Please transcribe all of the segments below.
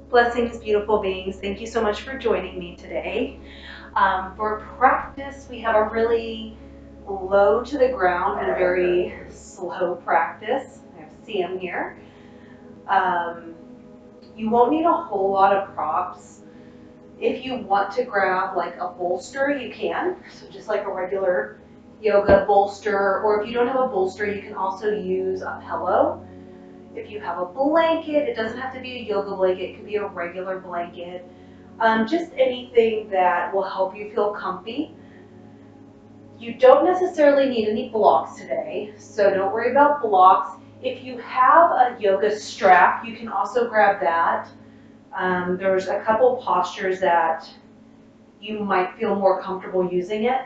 Blessings, beautiful beings. Thank you so much for joining me today. For practice, we have a really low to the ground and very slow practice. I have Sam here. You won't need a whole lot of props. If you want to grab like a bolster, you can. So just like a regular yoga bolster, or if you don't have a bolster, you can also use a pillow. If you have a blanket, it doesn't have to be a yoga blanket, it could be a regular blanket. Just anything that will help you feel comfy. You don't necessarily need any blocks today, so don't worry about blocks. If you have a yoga strap, you can also grab that. There's a couple postures that you might feel more comfortable using it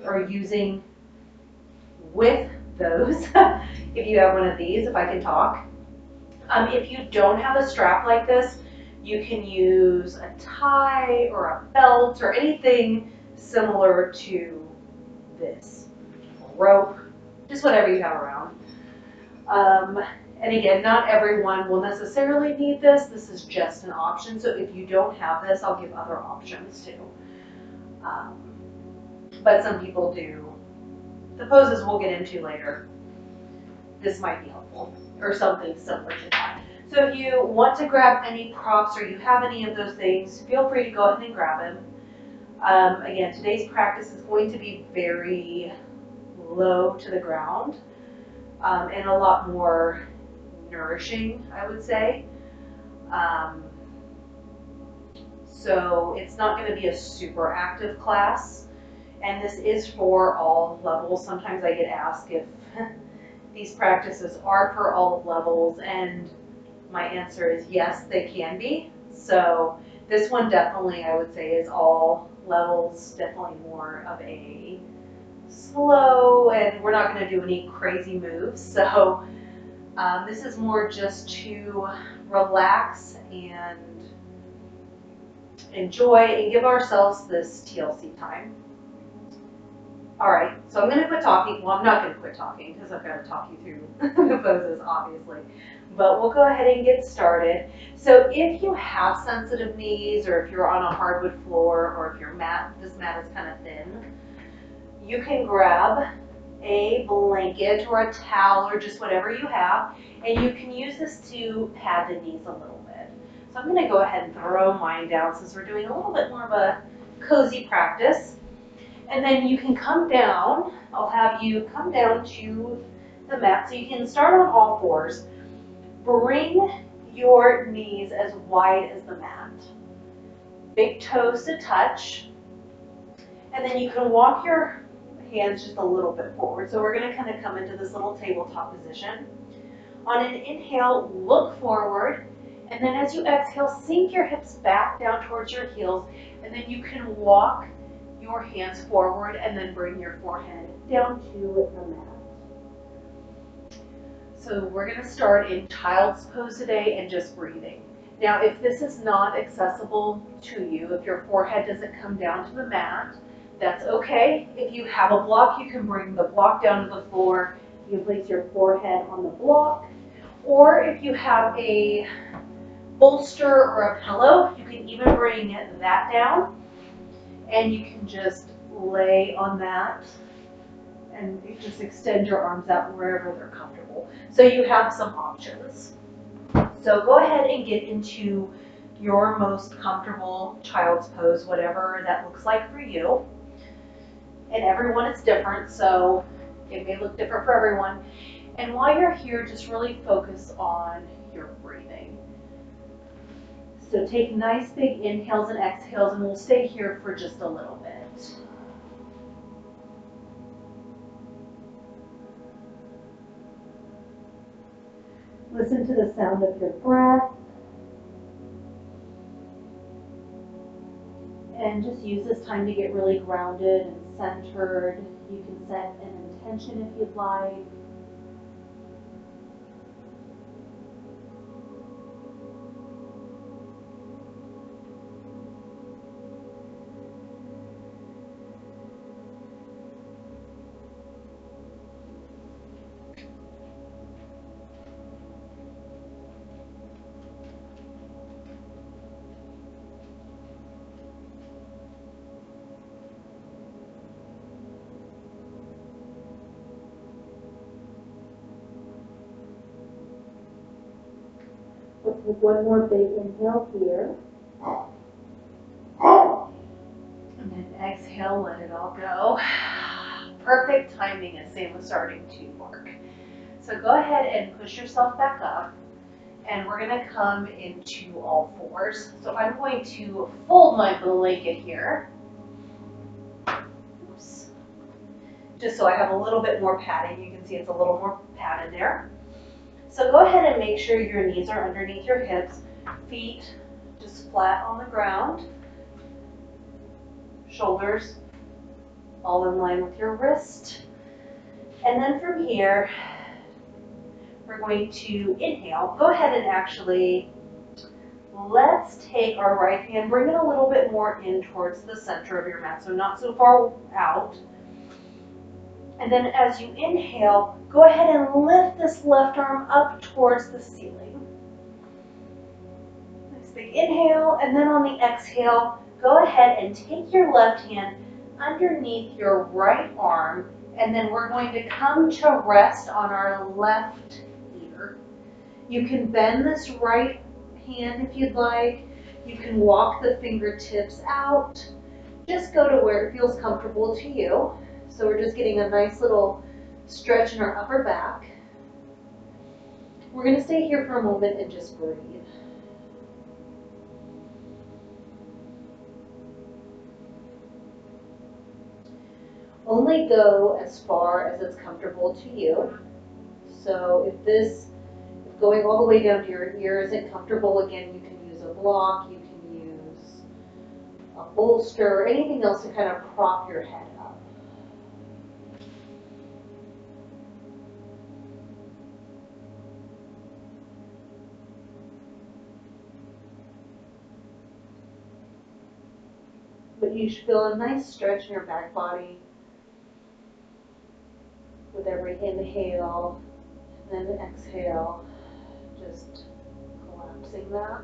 or using with those. If you have one of these, if I can talk. If you don't have a strap like this, you can use a tie or a belt or anything similar to this. A rope, just whatever you have around. And again, not everyone will necessarily need this. This is just an option. So if you don't have this, I'll give other options too. But some people do. The poses we'll get into later, this might be helpful, or something similar to that. So if you want to grab any props or you have any of those things, feel free to go ahead and grab them. Again, today's practice is going to be very low to the ground and a lot more nourishing, I would say. So it's not going to be a super active class, and this is for all levels. Sometimes I get asked if these practices are for all levels, and my answer is yes, they can be. So this one definitely, I would say, is all levels, definitely more of a slow, and we're not going to do any crazy moves. So this is more just to relax and enjoy and give ourselves this TLC time. All right, so I'm going to quit talking. Well, I'm not going to quit talking because I've got to talk you through the poses, obviously. But we'll go ahead and get started. So if you have sensitive knees, or if you're on a hardwood floor, or if your mat, this mat is kind of thin, you can grab a blanket or a towel or just whatever you have, and you can use this to pad the knees a little bit. So I'm going to go ahead and throw mine down since we're doing a little bit more of a cozy practice. And then you can come down. I'll have you come down to the mat. So you can start on all fours. Bring your knees as wide as the mat. Big toes to touch. And then you can walk your hands just a little bit forward. So we're going to kind of come into this little tabletop position. On an inhale, look forward. And then as you exhale, sink your hips back down towards your heels. And then you can walk your hands forward and then bring your forehead down to the mat. So we're going to start in child's pose today and just breathing. Now, if this is not accessible to you, if your forehead doesn't come down to the mat, that's okay. If you have a block, you can bring the block down to the floor. You can place your forehead on the block. Or if you have a bolster or a pillow, you can even bring that down. And you can just lay on that and you just extend your arms out wherever they're comfortable. So you have some options. So go ahead and get into your most comfortable child's pose, whatever that looks like for you. And everyone is different, so it may look different for everyone. And while you're here, just really focus on your breathing. So take nice big inhales and exhales, and we'll stay here for just a little bit. Listen to the sound of your breath. And just use this time to get really grounded and centered. You can set an intention if you'd like. We'll take one more big inhale here. And then exhale, let it all go. Perfect timing as Sam was starting to bark. So go ahead and push yourself back up. And we're going to come into all fours. So I'm going to fold my blanket here. Oops. Just so I have a little bit more padding. You can see it's a little more padded there. So go ahead and make sure your knees are underneath your hips. Feet just flat on the ground. Shoulders all in line with your wrist. And then from here, we're going to inhale. Go ahead and actually, let's take our right hand, bring it a little bit more in towards the center of your mat, so not so far out. And then as you inhale, go ahead and lift this left arm up towards the ceiling. Nice big inhale, and then on the exhale, go ahead and take your left hand underneath your right arm, and then we're going to come to rest on our left ear. You can bend this right hand if you'd like. You can walk the fingertips out. Just go to where it feels comfortable to you. So we're just getting a nice little stretch in our upper back. We're going to stay here for a moment and just breathe. Only go as far as it's comfortable to you. So if going all the way down to your ear isn't comfortable, again, you can use a block, you can use a bolster, or anything else to kind of prop your head up. But you should feel a nice stretch in your back body with every inhale and then exhale, just collapsing that.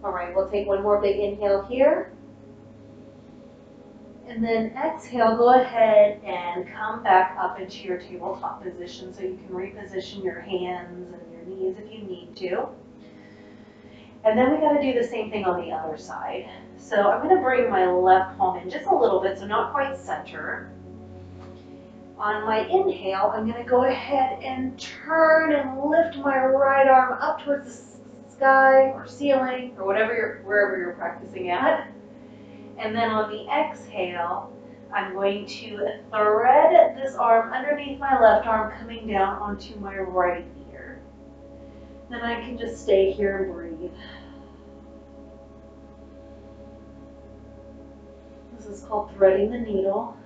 All right, we'll take one more big inhale here. And then exhale, go ahead and come back up into your tabletop position so you can reposition your hands and your knees if you need to. And then we got to do the same thing on the other side. So I'm going to bring my left palm in just a little bit, so not quite center. On my inhale, I'm going to go ahead and turn and lift my right arm up towards the sky or ceiling or wherever you're practicing at. And then on the exhale, I'm going to thread this arm underneath my left arm, coming down onto my right ear. Then I can just stay here and breathe. This is called threading the needle.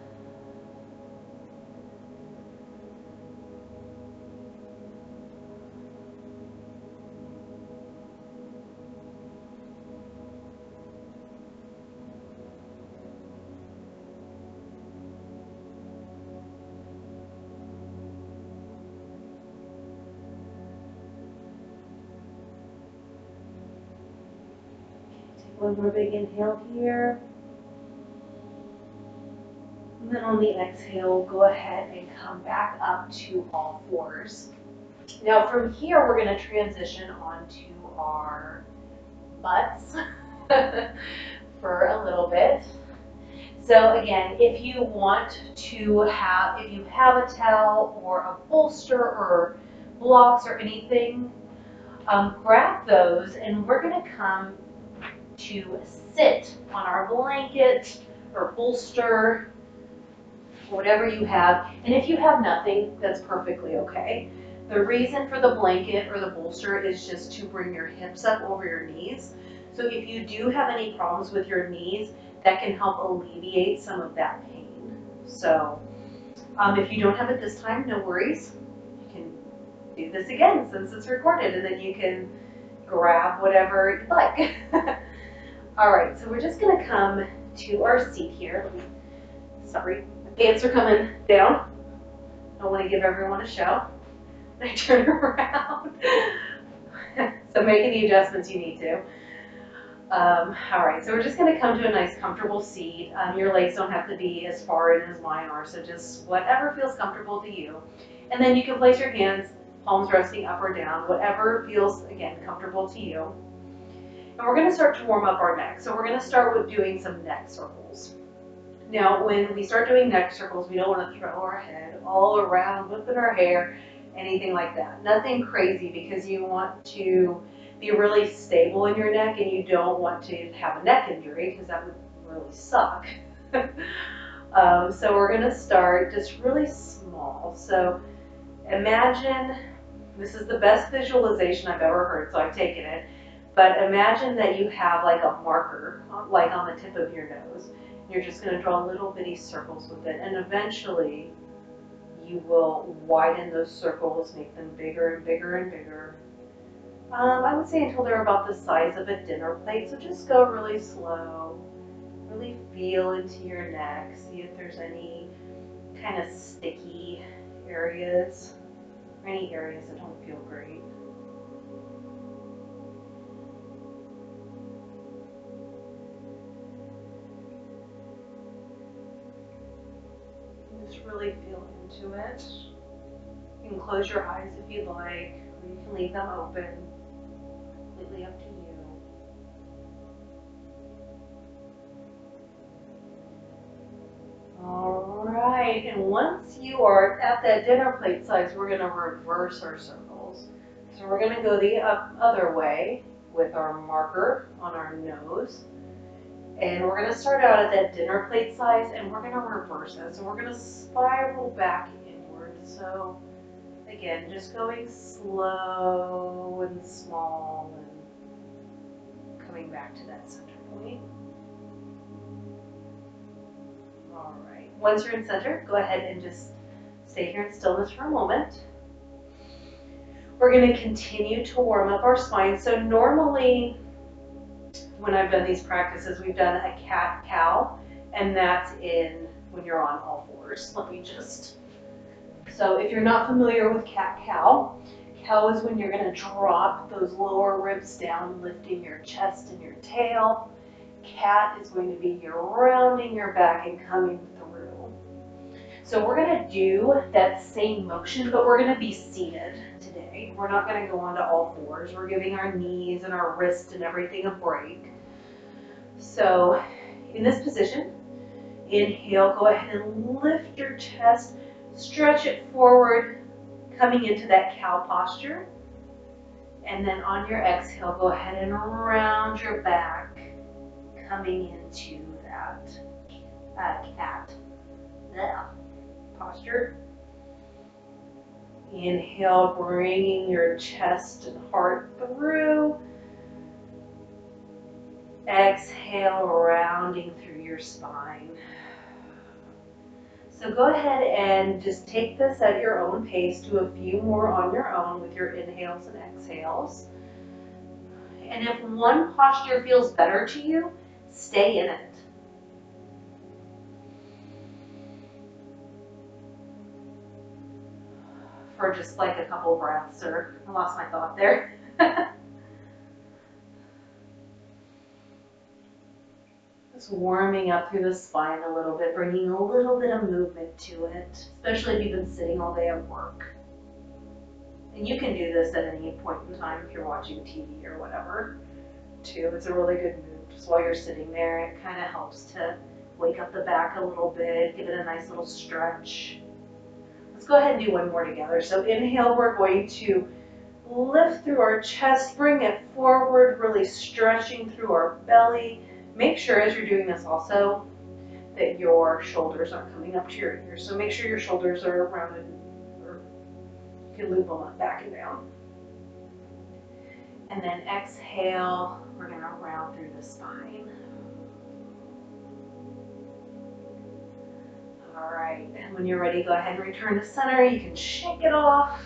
One more big inhale here. And then on the exhale, go ahead and come back up to all fours. Now from here, we're going to transition onto our butts for a little bit. So again, if you have a towel or a bolster or blocks or anything, grab those, and we're going to come to sit on our blanket or bolster, whatever you have. And if you have nothing, that's perfectly okay. The reason for the blanket or the bolster is just to bring your hips up over your knees. So if you do have any problems with your knees, that can help alleviate some of that pain. So if you don't have it this time, no worries. You can do this again since it's recorded, and then you can grab whatever you'd like. All right, so we're just gonna come to our seat here. Sorry, my pants are coming down. I want to give everyone a show. I turn around. So make any adjustments you need to. All right, so we're just gonna come to a nice comfortable seat. Your legs don't have to be as far in as mine are, so just whatever feels comfortable to you. And then you can place your hands palms resting up or down, whatever feels, again, comfortable to you. And we're gonna start to warm up our neck. So we're gonna start with doing some neck circles. Now, when we start doing neck circles, we don't want to throw our head all around, whipping our hair, anything like that. Nothing crazy, because you want to be really stable in your neck and you don't want to have a neck injury, because that would really suck. So we're going to start just really small. So imagine, this is the best visualization I've ever heard, so I've taken it, but imagine that you have like a marker, like on the tip of your nose. You're just going to draw little bitty circles with it, and eventually you will widen those circles, make them bigger and bigger and bigger. I would say until they're about the size of a dinner plate, so just go really slow. Really feel into your neck, see if there's any kind of sticky areas, or any areas that don't feel great. Just really feel into it. You can close your eyes if you'd like, or you can leave them open. Completely up to you. All right, and once you are at that dinner plate size, we're going to reverse our circles. So we're going to go the other way with our marker on our nose. And we're going to start out at that dinner plate size, and we're going to reverse it. So we're going to spiral back inward. So again, just going slow and small and coming back to that center point. All right, once you're in center, go ahead and just stay here in stillness for a moment. We're going to continue to warm up our spine. So normally, when I've done these practices, we've done a cat-cow, and that's in when you're on all fours. So if you're not familiar with cat-cow, cow is when you're going to drop those lower ribs down, lifting your chest and your tail. Cat is going to be you're rounding your back and coming through. So we're going to do that same motion, but we're going to be seated today. We're not going to go onto all fours. We're giving our knees and our wrists and everything a break. So in this position, inhale, go ahead and lift your chest, stretch it forward, coming into that cow posture. And then on your exhale, go ahead and round your back, coming into that cat posture. Inhale, bringing your chest and heart through. Exhale, rounding through your spine. So go ahead and just take this at your own pace. Do a few more on your own with your inhales and exhales. And if one posture feels better to you, stay in it. For just like a couple breaths, or I lost my thought there. Just warming up through the spine a little bit, bringing a little bit of movement to it, especially if you've been sitting all day at work. And you can do this at any point in time if you're watching TV or whatever, too. It's a really good move. Just while you're sitting there, it kind of helps to wake up the back a little bit, give it a nice little stretch. Let's go ahead and do one more together. So inhale, we're going to lift through our chest, bring it forward, really stretching through our belly. Make sure as you're doing this also that your shoulders aren't coming up to your ears. So make sure your shoulders are rounded, or you can loop them up, back and down. And then exhale, we're going to round through the spine. All right, and when you're ready, go ahead and return to center. You can shake it off.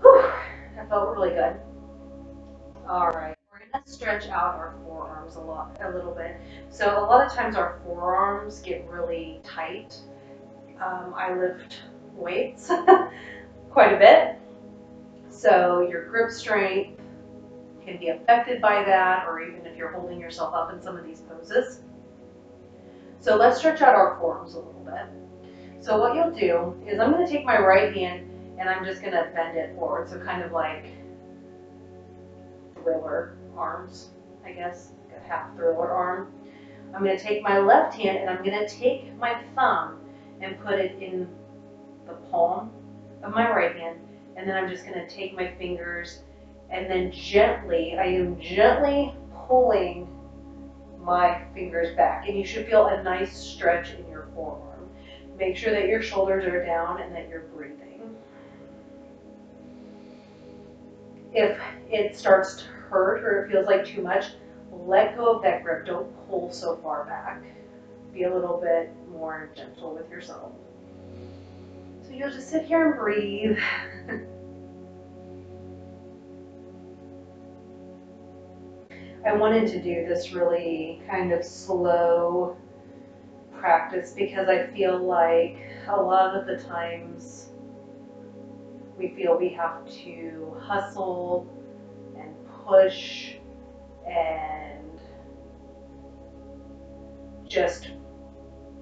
Whew, that felt really good. All right, we're going to stretch out our forearms a little bit. So a lot of times our forearms get really tight. I lift weights quite a bit. So your grip strength can be affected by that, or even if you're holding yourself up in some of these poses. So let's stretch out our forearms a little bit. So what you'll do is I'm going to take my right hand and I'm just gonna bend it forward. So kind of like thriller arms, I guess, like a half thriller arm. I'm gonna take my left hand and I'm gonna take my thumb and put it in the palm of my right hand, and then I'm just gonna take my fingers and then gently, I am gently pulling my fingers back, and you should feel a nice stretch in your forearm. Make sure that your shoulders are down and that you're breathing. If it starts to hurt or it feels like too much, let go of that grip. Don't pull so far back. Be a little bit more gentle with yourself. So you'll just sit here and breathe. I wanted to do this really kind of slow practice because I feel like a lot of the times we feel we have to hustle and push and just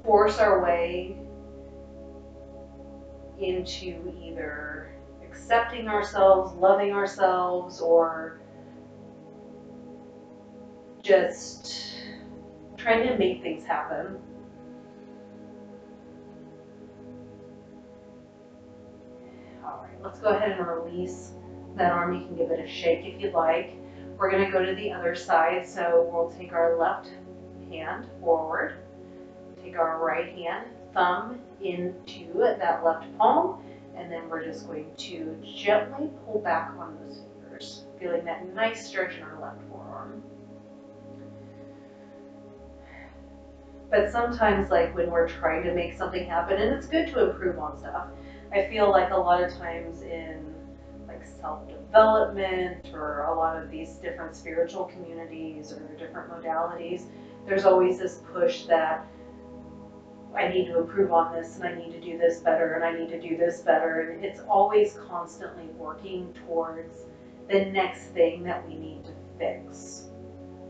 force our way into either accepting ourselves, loving ourselves, or just trying to make things happen. All right, let's go ahead and release that arm. You can give it a shake if you'd like. We're going to go to the other side, so we'll take our left hand forward, take our right hand, thumb into that left palm, and then we're just going to gently pull back on those fingers, feeling that nice stretch in our left forearm. But sometimes, like when we're trying to make something happen, and it's good to improve on stuff, I feel like a lot of times in like self-development or a lot of these different spiritual communities or different modalities, there's always this push that I need to improve on this and I need to do this better and I need to do this better. And it's always constantly working towards the next thing that we need to fix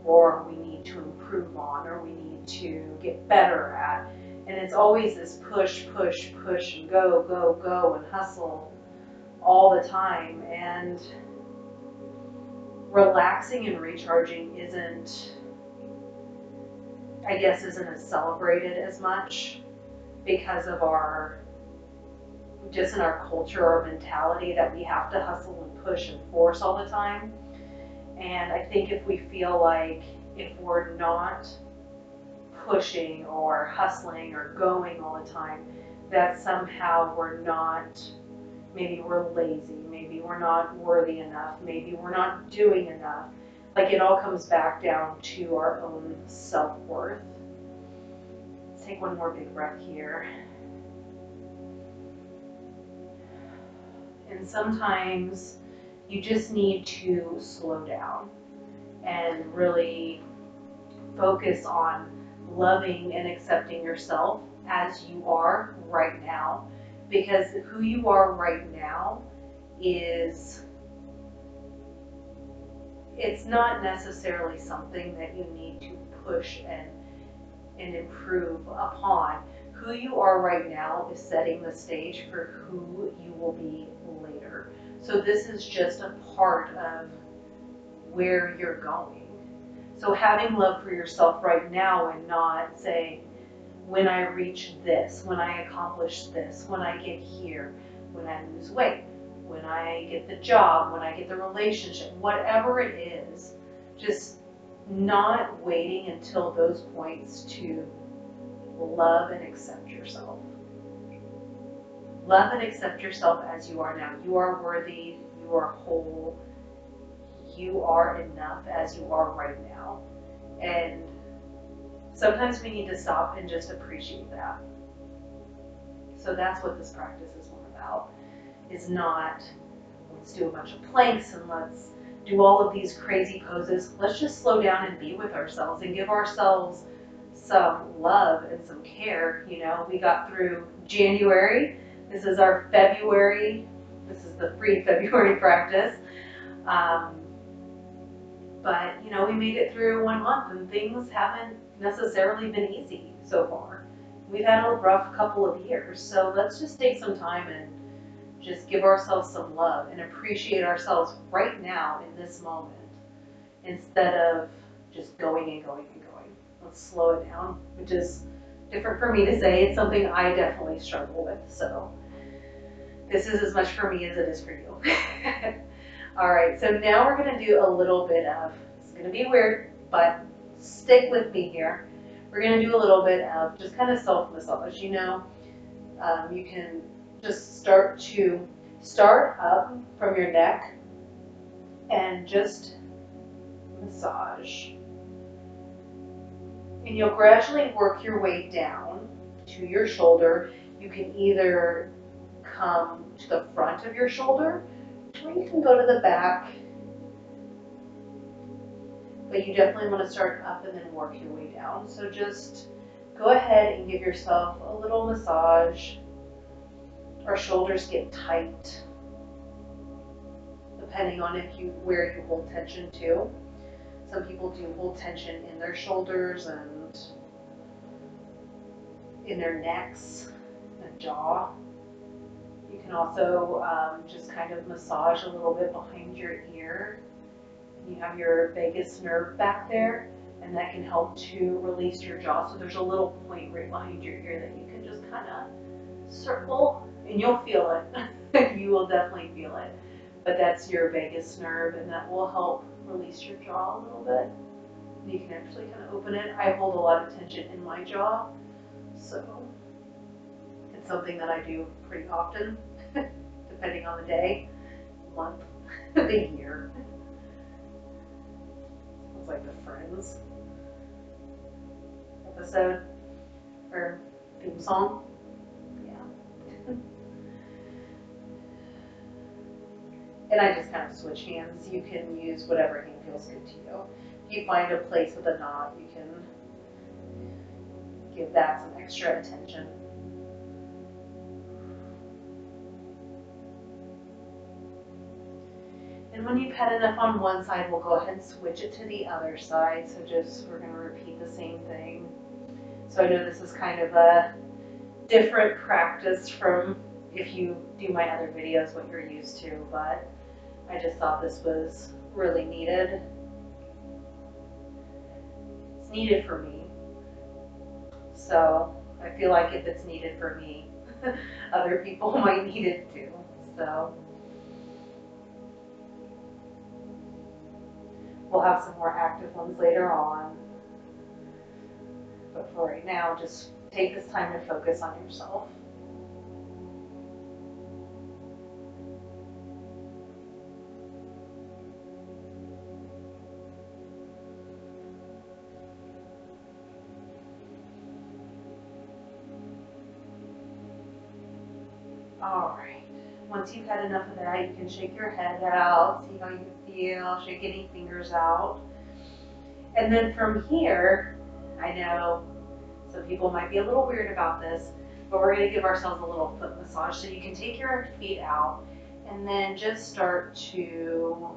or we need to improve on or we need to get better at. And it's always this push, push, push and go, go, go and hustle all the time. And relaxing and recharging isn't as celebrated as much because of just in our culture, our mentality that we have to hustle and push and force all the time. And I think if we feel like if we're not pushing or hustling or going all the time, that somehow maybe we're lazy, maybe we're not worthy enough, maybe we're not doing enough. Like it all comes back down to our own self-worth. Let's take one more big breath here. And sometimes you just need to slow down and really focus on loving and accepting yourself as you are right now. Because who you are right now it's not necessarily something that you need to push and improve upon. Who you are right now is setting the stage for who you will be later. So this is just a part of where you're going. So having love for yourself right now and not saying, when I reach this, when I accomplish this, when I get here, when I lose weight, when I get the job, when I get the relationship, whatever it is, just not waiting until those points to love and accept yourself. Love and accept yourself as you are now. You are worthy, you are whole, you are enough as you are right now. And sometimes we need to stop and just appreciate that. So that's what this practice is all about. Is not, let's do a bunch of planks and let's do all of these crazy poses. Let's just slow down and be with ourselves and give ourselves some love and some care. You know, we got through January. This is our February. This is the free February practice. But, you know, we made it through 1 month and things haven't necessarily been easy so far. We've had a rough couple of years. So let's just take some time and just give ourselves some love and appreciate ourselves right now in this moment instead of just going and going and going. Let's slow it down, which is different for me to say. It's something I definitely struggle with. So this is as much for me as it is for you. All right, so now we're going to do a little bit of, it's going to be weird, but stick with me here. We're going to do a little bit of just kind of self-massage. You know, you can just start up from your neck and just massage. And you'll gradually work your way down to your shoulder. You can either come to the front of your shoulder, or you can go to the back. But you definitely want to start up and then work your way down. So just go ahead and give yourself a little massage. Our shoulders get tight, depending on where you hold tension to. Some people do hold tension in their shoulders and in their necks and jaw. You can also just kind of massage a little bit behind your ear. You have your vagus nerve back there, and that can help to release your jaw. So there's a little point right behind your ear that you can just kind of circle, and you'll feel it. You will definitely feel it. But that's your vagus nerve, and that will help release your jaw a little bit. You can actually kind of open it. I hold a lot of tension in my jaw, so it's something that I do pretty often, depending on the day, month, the year. It's like the Friends episode or theme song. Yeah. And I just kind of switch hands. You can use whatever hand feels good to you. If you find a place with a knot, you can give that some extra attention. And when you've had enough on one side, we'll go ahead and switch it to the other side. So we're going to repeat the same thing. So I know this is kind of a different practice from if you do my other videos, what you're used to, but I just thought this was really needed. It's needed for me. So I feel like if it's needed for me, other people might need it too. So we'll have some more active ones later on. But for right now, just take this time to focus on yourself. All right. Once you've had enough of that, you can shake your head out, see how you feel, shake any fingers out. And then from here, I know some people might be a little weird about this, but we're going to give ourselves a little foot massage. So you can take your feet out and then just start to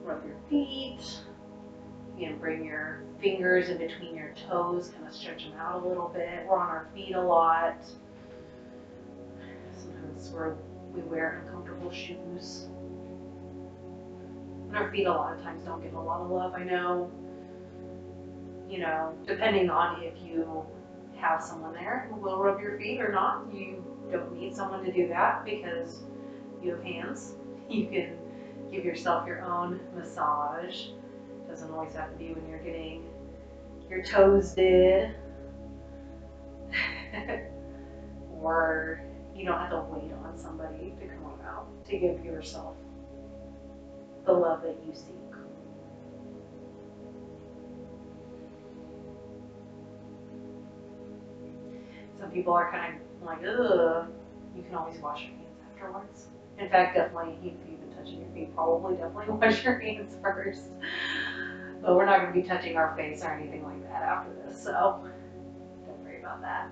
rub your feet. You can bring your fingers in between your toes, kind of stretch them out a little bit. We're on our feet a lot. Sometimes we wear uncomfortable shoes. And our feet a lot of times don't get a lot of love, I know. You know, depending on if you have someone there who will rub your feet or not. You don't need someone to do that because you have hands. You can give yourself your own massage. It doesn't always have to be when you're getting your toes did. Or you don't have to wait on somebody to come out to give yourself the love that you seek. Some people are kind of like, ugh. You can always wash your hands afterwards. In fact, definitely, if you've been touching your feet, probably definitely wash your hands first. But we're not going to be touching our face or anything like that after this, so don't worry about that.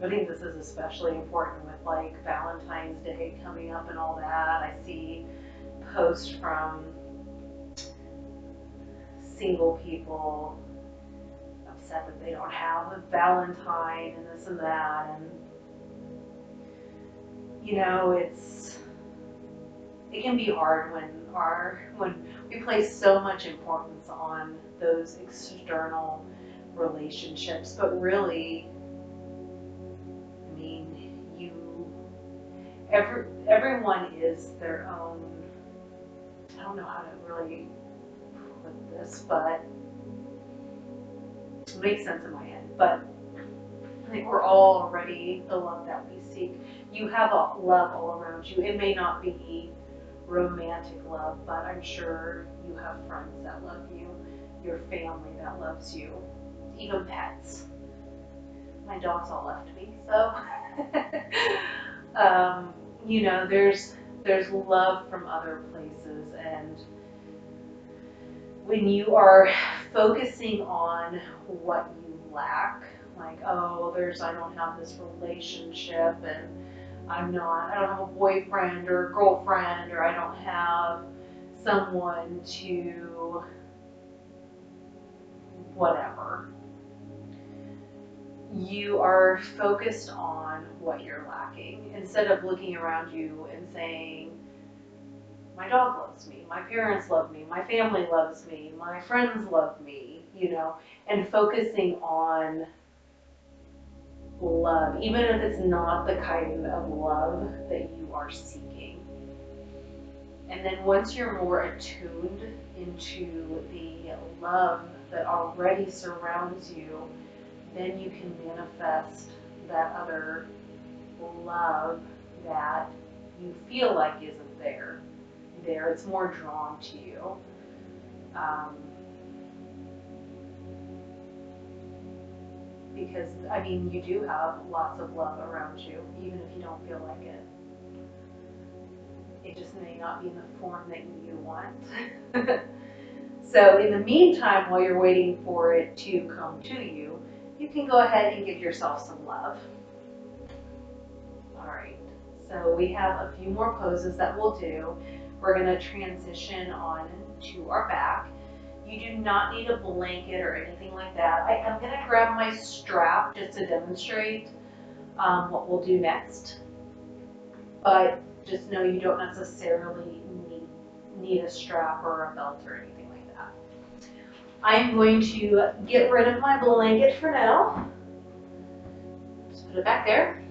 I think this is especially important with like Valentine's Day coming up and all that. I see posts from single people upset that they don't have a Valentine and this and that, and you know, it can be hard when we place so much importance on those external relationships, but really, I mean, everyone is their own. I don't know how to really put this, but it makes sense in my head. But I think we're all already the love that we seek. You have a love all around you. It may not be romantic love, but I'm sure you have friends that love you, your family that loves you, even pets. My dogs all left me, so you know, there's love from other places, and when you are focusing on what you lack, like, oh, I don't have this relationship, and I don't have a boyfriend or a girlfriend, or I don't have someone to whatever. You are focused on what you're lacking instead of looking around you and saying, my dog loves me, my parents love me, my family loves me, my friends love me, you know, and focusing on love, even if it's not the kind of love that you are seeking. And then once you're more attuned into the love that already surrounds you, then you can manifest that other love that you feel like isn't there. It's more drawn to you. Because, I mean, you do have lots of love around you, even if you don't feel like it. It just may not be in the form that you want. So in the meantime, while you're waiting for it to come to you, you can go ahead and give yourself some love. All right, so we have a few more poses that we'll do. We're gonna transition on to our back. You do not need a blanket or anything like that. I am gonna grab my strap just to demonstrate what we'll do next. But just know you don't necessarily need a strap or a belt or anything like that. I'm going to get rid of my blanket for now. Just put it back there.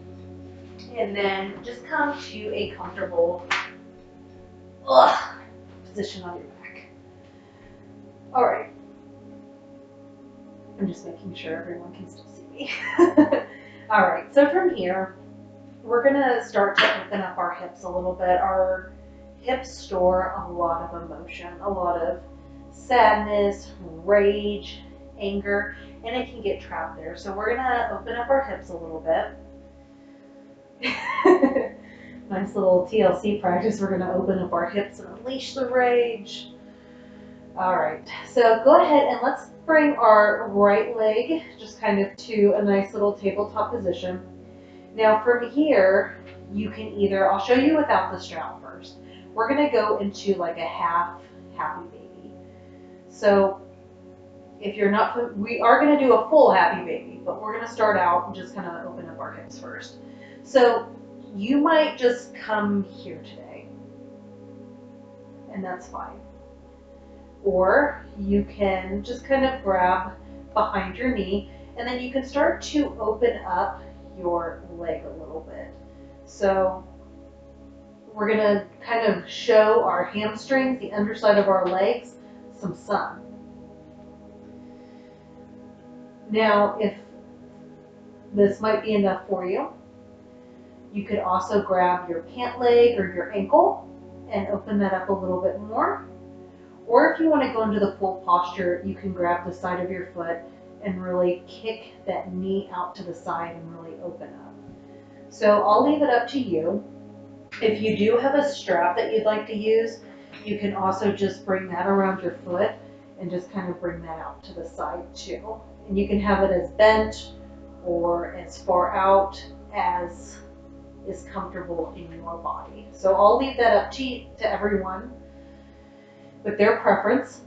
And then just come to a comfortable position on your back. All right. I'm just making sure everyone can still see me. All right, so from here, we're gonna start to open up our hips a little bit. Our hips store a lot of emotion, a lot of sadness, rage, anger, and it can get trapped there. So we're gonna open up our hips a little bit. Nice little TLC practice. We're gonna open up our hips and unleash the rage. All right, so go ahead and let's bring our right leg just kind of to a nice little tabletop position. Now from here, you can either, I'll show you without the strap first. We're gonna go into like a half happy baby. So if you're not, we are gonna do a full happy baby, but we're gonna start out and just kind of open up our hips first. So you might just come here today, and that's fine. Or you can just kind of grab behind your knee, and then you can start to open up your leg a little bit. So we're gonna kind of show our hamstrings, the underside of our legs, some sun. Now, if this might be enough for you, you could also grab your pant leg or your ankle and open that up a little bit more. Or if you want to go into the full posture, you can grab the side of your foot and really kick that knee out to the side and really open up. So I'll leave it up to you. If you do have a strap that you'd like to use, you can also just bring that around your foot and just kind of bring that out to the side too. And you can have it as bent or as far out as is comfortable in your body. So I'll leave that up to everyone with their preference.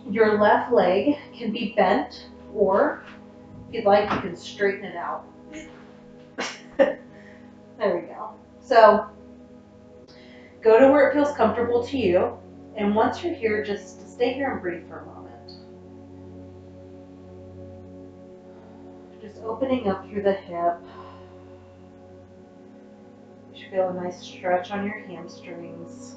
Your left leg can be bent, or if you'd like, you can straighten it out. There we go. So go to where it feels comfortable to you. And once you're here, just stay here and breathe for a moment. Just opening up through the hip. You should feel a nice stretch on your hamstrings.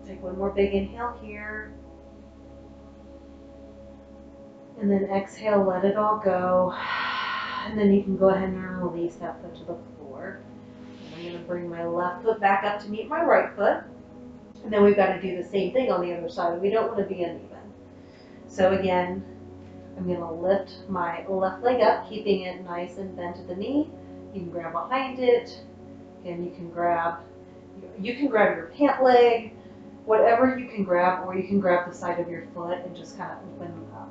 Take one more big inhale here. And then exhale, let it all go. And then you can go ahead and release that foot to the floor. And I'm going to bring my left foot back up to meet my right foot. And then we've got to do the same thing on the other side. We don't want to be uneven. So again, I'm going to lift my left leg up, keeping it nice and bent at the knee. You can grab behind it. And you can grab your pant leg, whatever you can grab, or you can grab the side of your foot and just kind of open up.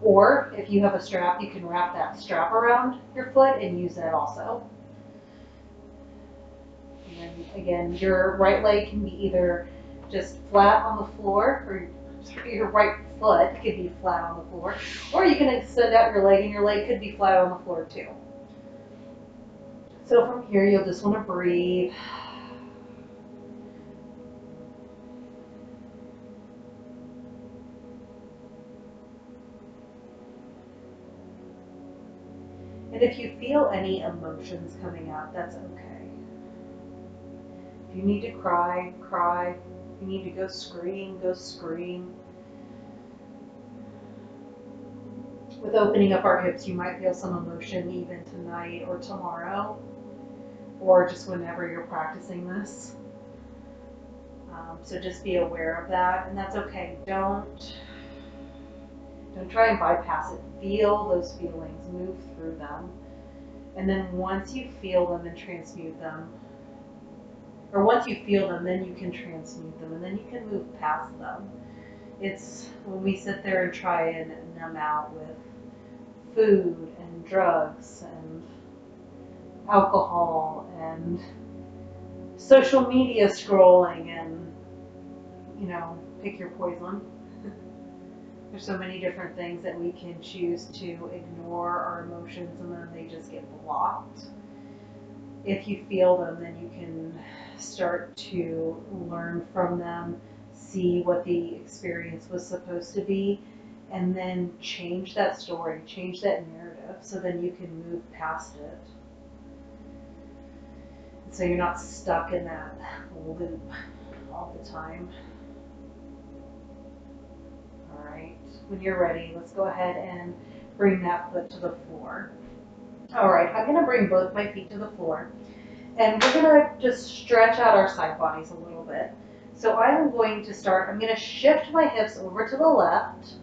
Or if you have a strap, you can wrap that strap around your foot and use that also. And then again, your right leg can be either just flat on the floor, or your right foot could be flat on the floor, or you can extend out your leg and your leg could be flat on the floor too. So from here, you'll just want to breathe. And if you feel any emotions coming up, that's okay. If you need to cry, cry. If you need to go scream, go scream. With opening up our hips, you might feel some emotion even tonight or tomorrow, or just whenever you're practicing this. So just be aware of that, and that's okay. Don't try and bypass it. Feel those feelings, move through them. And then once you feel them and transmute them, or once you feel them, then you can transmute them, and then you can move past them. It's when we sit there and try and numb out with food and drugs and alcohol and social media scrolling and, pick your poison. There's so many different things that we can choose to ignore our emotions, and then they just get blocked. If you feel them, then you can start to learn from them, see what the experience was supposed to be, and then change that story, change that narrative, so then you can move past it. So you're not stuck in that loop all the time. All right, when you're ready, let's go ahead and bring that foot to the floor. All right, I'm gonna bring both my feet to the floor, and we're gonna just stretch out our side bodies a little bit. So I'm going to start, I'm gonna shift my hips over to the left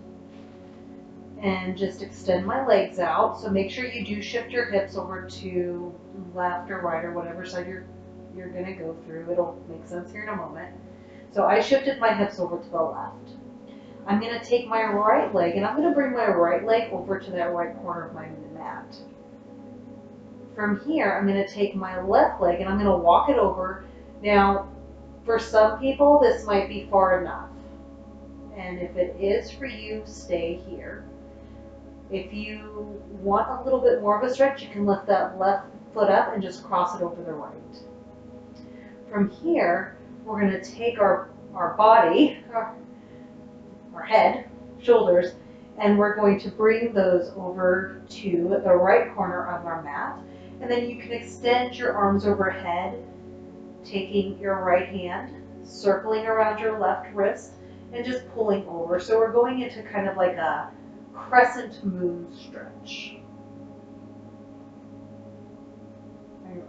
and just extend my legs out. So make sure you do shift your hips over to left or right or whatever side you're gonna go through. It'll make sense here in a moment. So I shifted my hips over to the left. I'm gonna take my right leg and I'm gonna bring my right leg over to that right corner of my mat. From here, I'm gonna take my left leg and I'm gonna walk it over. Now, for some people, this might be far enough. And if it is for you, stay here. If you want a little bit more of a stretch, you can lift that left foot up and just cross it over the right. From here, we're going to take our body, our head, shoulders, and we're going to bring those over to the right corner of our mat. And then you can extend your arms overhead, taking your right hand, circling around your left wrist, and just pulling over. So we're going into kind of like a crescent moon stretch.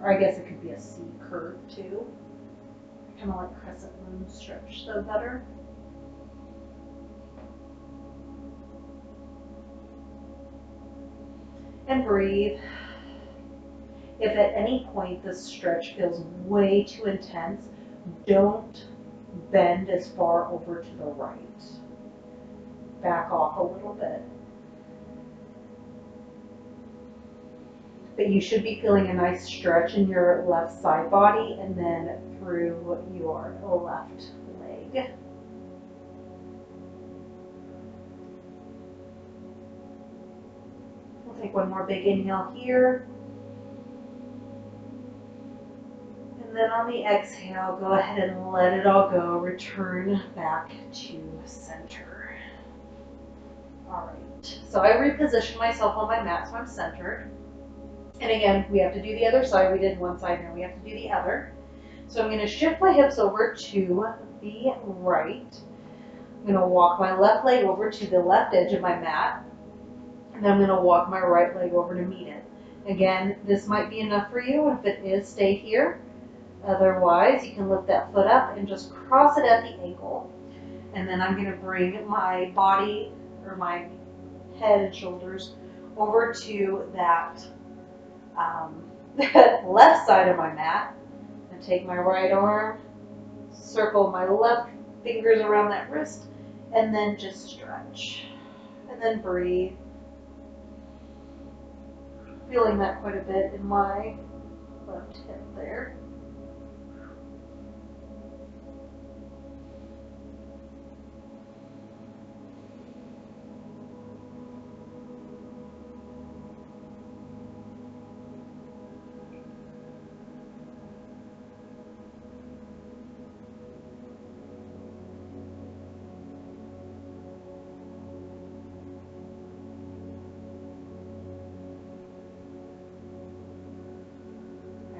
Or I guess it could be a C curve too. Kind of like crescent moon stretch, so better. And breathe. If at any point this stretch feels way too intense, don't bend as far over to the right. Back off a little bit. But you should be feeling a nice stretch in your left side body and then through your left leg. We'll take one more big inhale here. And then on the exhale, go ahead and let it all go. Return back to center. All right, so I repositioned myself on my mat so I'm centered. And again, we have to do the other side. We did one side, now we have to do the other. So I'm going to shift my hips over to the right. I'm going to walk my left leg over to the left edge of my mat. And then I'm going to walk my right leg over to meet it. Again, this might be enough for you. If it is, stay here. Otherwise, you can lift that foot up and just cross it at the ankle. And then I'm going to bring my body, or my head and shoulders, over to that left side of my mat. And take my right arm, circle my left fingers around that wrist, and then just stretch. And then breathe. Feeling that quite a bit in my left hip there.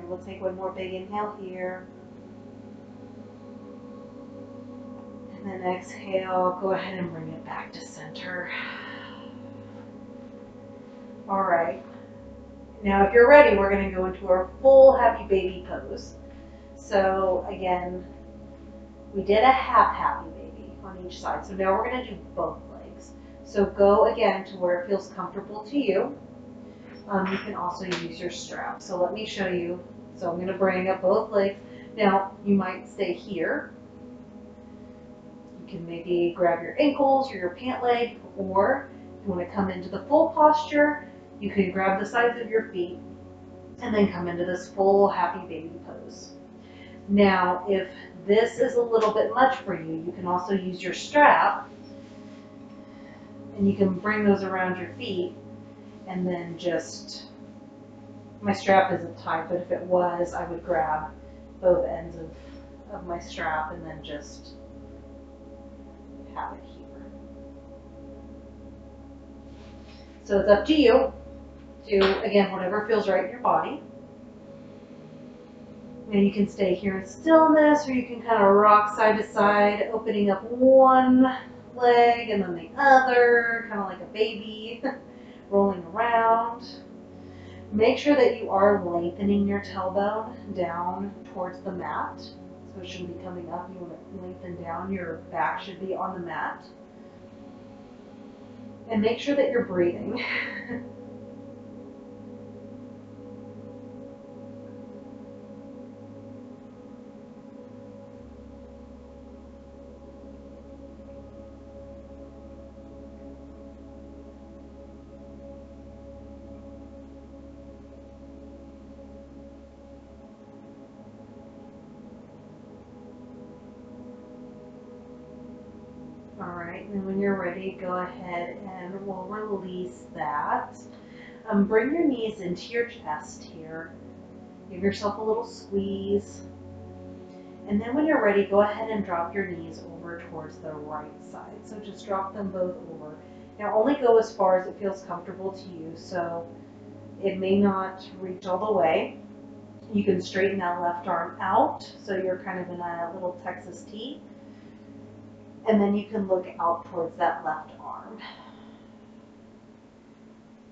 We'll take one more big inhale here. And then exhale, go ahead and bring it back to center. All right. Now if you're ready, we're going to go into our full happy baby pose. So again, we did a half happy baby on each side. So now we're going to do both legs. So go again to where it feels comfortable to you. You can also use your strap. So let me show you. So I'm going to bring up both legs. Now, you might stay here. You can maybe grab your ankles or your pant leg, or if you want to come into the full posture, you can grab the sides of your feet and then come into this full happy baby pose. Now, if this is a little bit much for you, you can also use your strap, and you can bring those around your feet, and then just, my strap isn't tight, but if it was, I would grab both ends of my strap and then just have it here. So it's up to you. Do, again, whatever feels right in your body. And you can stay here in stillness, or you can kind of rock side to side, opening up one leg and then the other, kind of like a baby, rolling around. Make sure that you are lengthening your tailbone down towards the mat. So it shouldn't be coming up. You want to lengthen down. Your back should be on the mat. And make sure that you're breathing. Alright, and then when you're ready, go ahead and we'll release that. Bring your knees into your chest here. Give yourself a little squeeze. And then when you're ready, go ahead and drop your knees over towards the right side. So just drop them both over. Now only go as far as it feels comfortable to you, so it may not reach all the way. You can straighten that left arm out, so you're kind of in a little Texas T. And then you can look out towards that left arm.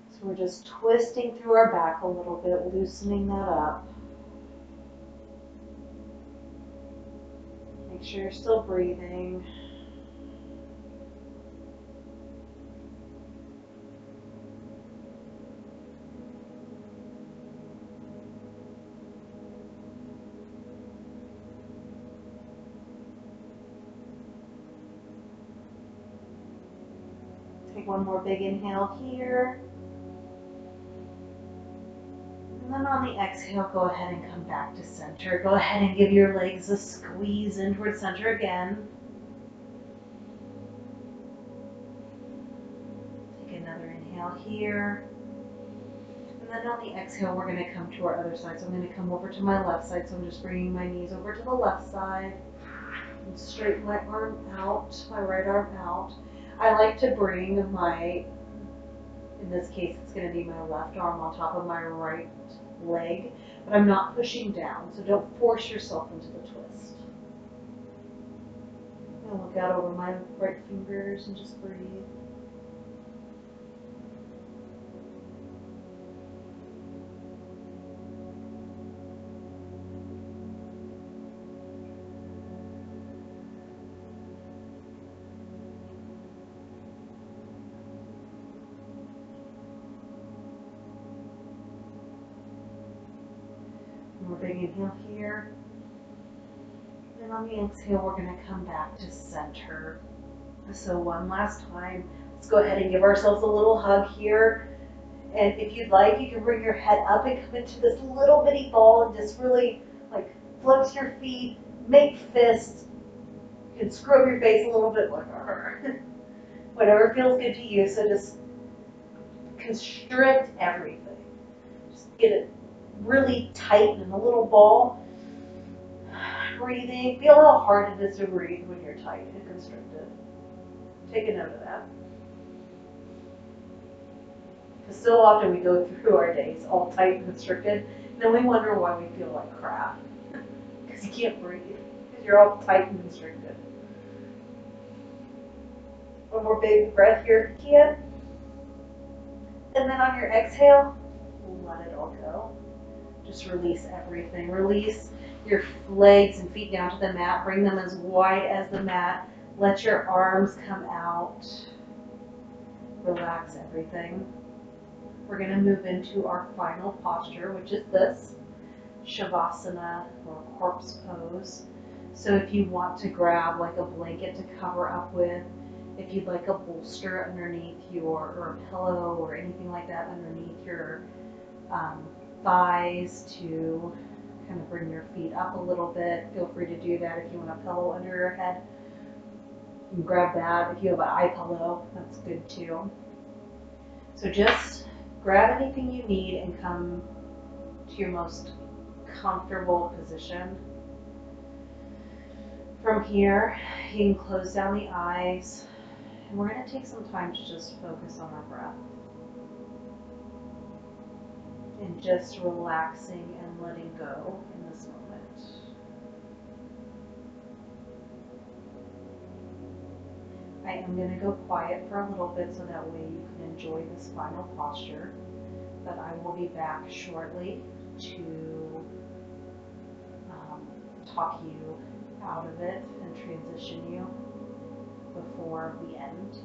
So we're just twisting through our back a little bit, loosening that up. Make sure you're still breathing. Take one more big inhale here. And then on the exhale, go ahead and come back to center. Go ahead and give your legs a squeeze in towards center again. Take another inhale here. And then on the exhale, we're going to come to our other side. So I'm going to come over to my left side. So I'm just bringing my knees over to the left side. And straighten my arm out, my right arm out. I like to bring my, in this case, it's going to be my left arm on top of my right leg, but I'm not pushing down, so don't force yourself into the twist. I'm going to look out over my right fingers and just breathe. One more big inhale here. And on the exhale, we're going to come back to center. So one last time, let's go ahead and give ourselves a little hug here. And if you'd like, you can bring your head up and come into this little bitty ball and just really like flex your feet, make fists. You can scrub your face a little bit, like whatever feels good to you. So just constrict everything. Just get it really tight in a little ball. Breathing. Feel how hard it is to breathe when you're tight and constricted. Take a note of that. Because so often we go through our days all tight and constricted, and then we wonder why we feel like crap. Because you can't breathe. Because you're all tight and constricted. One more big breath here if you can. And then on your exhale, let it all go. Just release everything. Release your legs and feet down to the mat. Bring them as wide as the mat. Let your arms come out. Relax everything. We're going to move into our final posture, which is this Shavasana or corpse pose. So if you want to grab like a blanket to cover up with, if you'd like a bolster underneath or a pillow or anything like that underneath your thighs to kind of bring your feet up a little bit, feel free to do that. If you want a pillow under your head, you can grab that. If you have an eye pillow, that's good too. So just grab anything you need and come to your most comfortable position. From here, you can close down the eyes, and we're going to take some time to just focus on our breath. And just relaxing and letting go in this moment. I am going to go quiet for a little bit so that way you can enjoy this final posture. But I will be back shortly to talk you out of it and transition you before we end.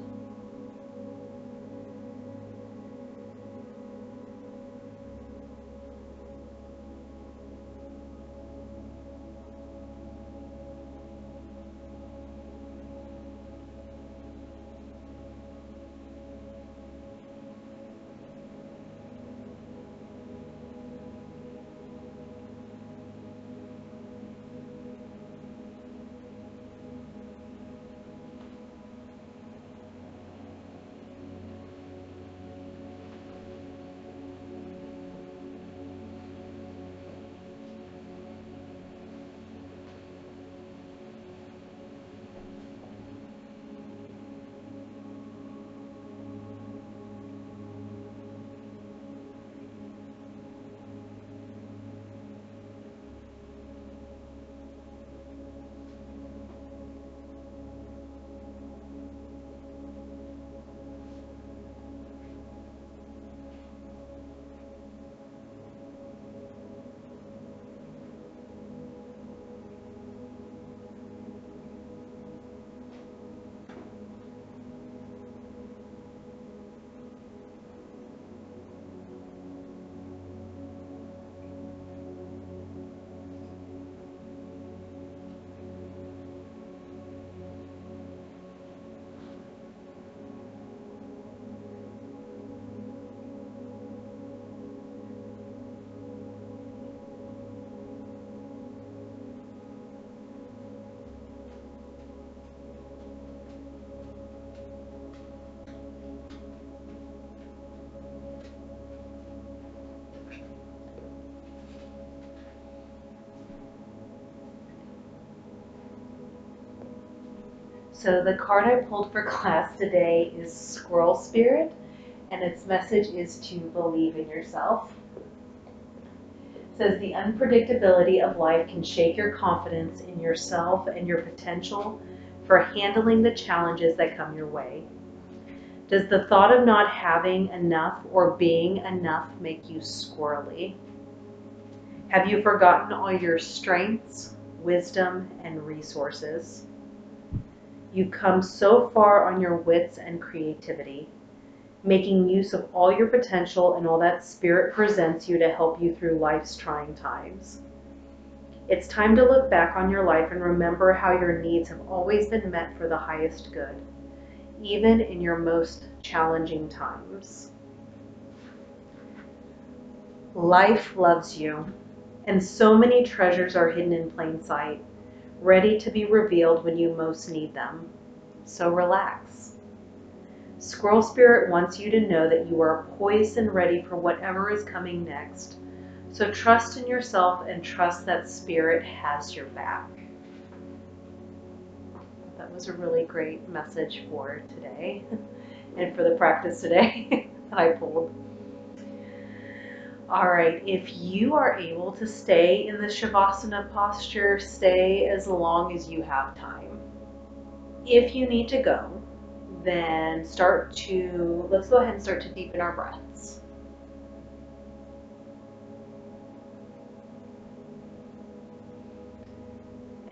So the card I pulled for class today is Squirrel Spirit, and its message is to believe in yourself. It says the unpredictability of life can shake your confidence in yourself and your potential for handling the challenges that come your way. Does the thought of not having enough or being enough make you squirrely? Have you forgotten all your strengths, wisdom, and resources? You come so far on your wits and creativity, making use of all your potential and all that spirit presents you to help you through life's trying times. It's time to look back on your life and remember how your needs have always been met for the highest good, even in your most challenging times. Life loves you, and so many treasures are hidden in plain sight, ready to be revealed when you most need them. So relax. Squirrel Spirit wants you to know that you are poised and ready for whatever is coming next. So trust in yourself and trust that Spirit has your back. That was a really great message for today and for the practice today that I pulled. All right, if you are able to stay in the Shavasana posture, stay as long as you have time. If you need to go, then let's go ahead and start to deepen our breaths.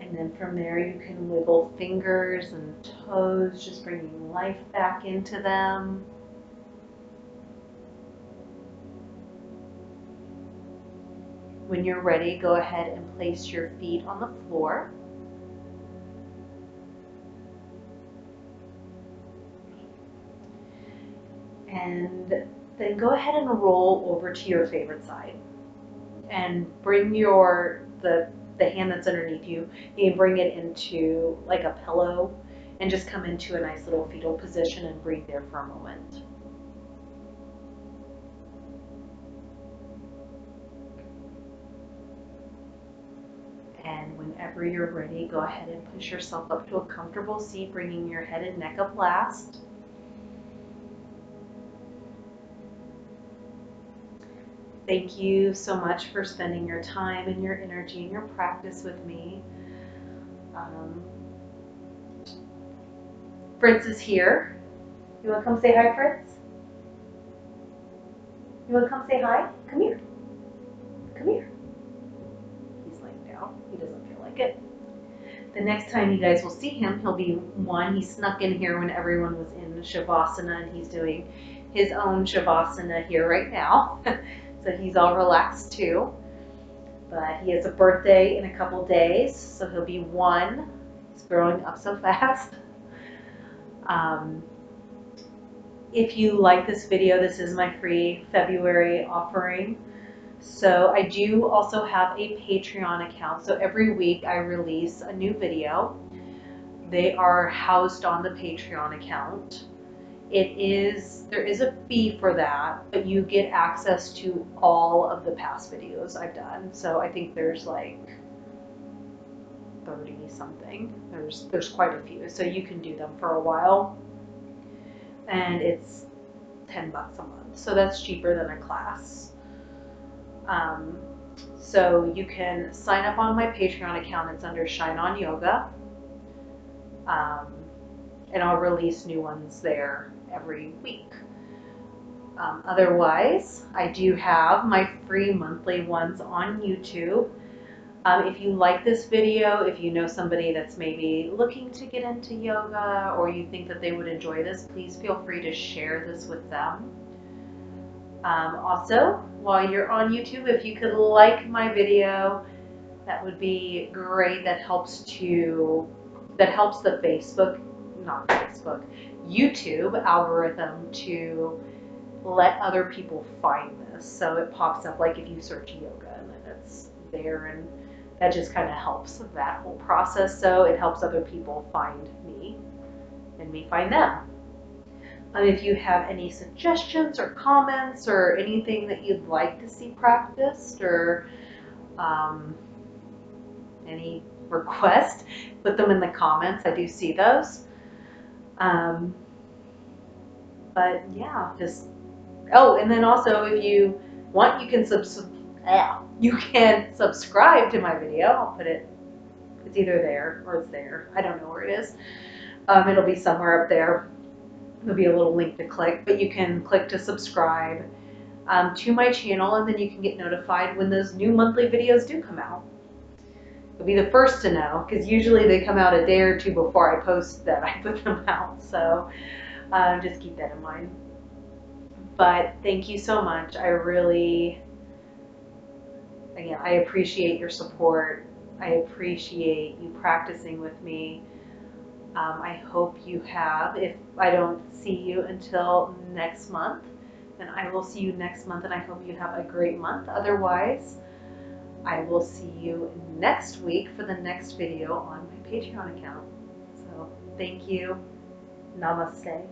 And then from there you can wiggle fingers and toes, just bringing life back into them. When you're ready, go ahead and place your feet on the floor. And then go ahead and roll over to your favorite side. And bring the hand that's underneath you, you can bring it into like a pillow and just come into a nice little fetal position and breathe there for a moment. And whenever you're ready, go ahead and push yourself up to a comfortable seat, bringing your head and neck up last. Thank you so much for spending your time and your energy and your practice with me. Fritz is here. You want to come say hi, Fritz? You want to come say hi? Come here. Come here. He's laying down. He doesn't feel like it. The next time you guys will see him, he'll be one. He snuck in here when everyone was in Shavasana, and he's doing his own Shavasana here right now. So he's all relaxed too. But he has a birthday in a couple days, so he'll be one. He's growing up so fast. If you like this video, this is my free February offering. So I do also have a Patreon account. So every week I release a new video. They are housed on the Patreon account. There is a fee for that, but you get access to all of the past videos I've done. So I think there's like 30 something. There's quite a few. So you can do them for a while. And it's $10 a month. So that's cheaper than a class. So you can sign up on my Patreon account. It's under Shine On Yoga. And I'll release new ones there every week. Otherwise, I do have my free monthly ones on YouTube. If you like this video, if you know somebody that's maybe looking to get into yoga or you think that they would enjoy this, please feel free to share this with them. Also, while you're on YouTube, if you could like my video, that would be great. That helps the YouTube algorithm to let other people find this. So it pops up like if you search yoga and then it's there, and that just kind of helps that whole process. So it helps other people find me and me find them. If you have any suggestions or comments or anything that you'd like to see practiced or any requests, put them in the comments. I do see those. Um, but yeah, just, oh, and then also if you want, you can subscribe to my video. I'll put it, it's either there or it's there. I don't know where it is. It'll be somewhere up there. There'll be a little link to click, but you can click to subscribe to my channel, and then you can get notified when those new monthly videos do come out. You'll be the first to know, because usually they come out a day or two before I post that I put them out. So just keep that in mind. But thank you so much. I really, again, I appreciate your support. I appreciate you practicing with me. I hope you have. If I don't see you until next month, then I will see you next month, and I hope you have a great month. Otherwise, I will see you next week for the next video on my Patreon account. So thank you. Namaste.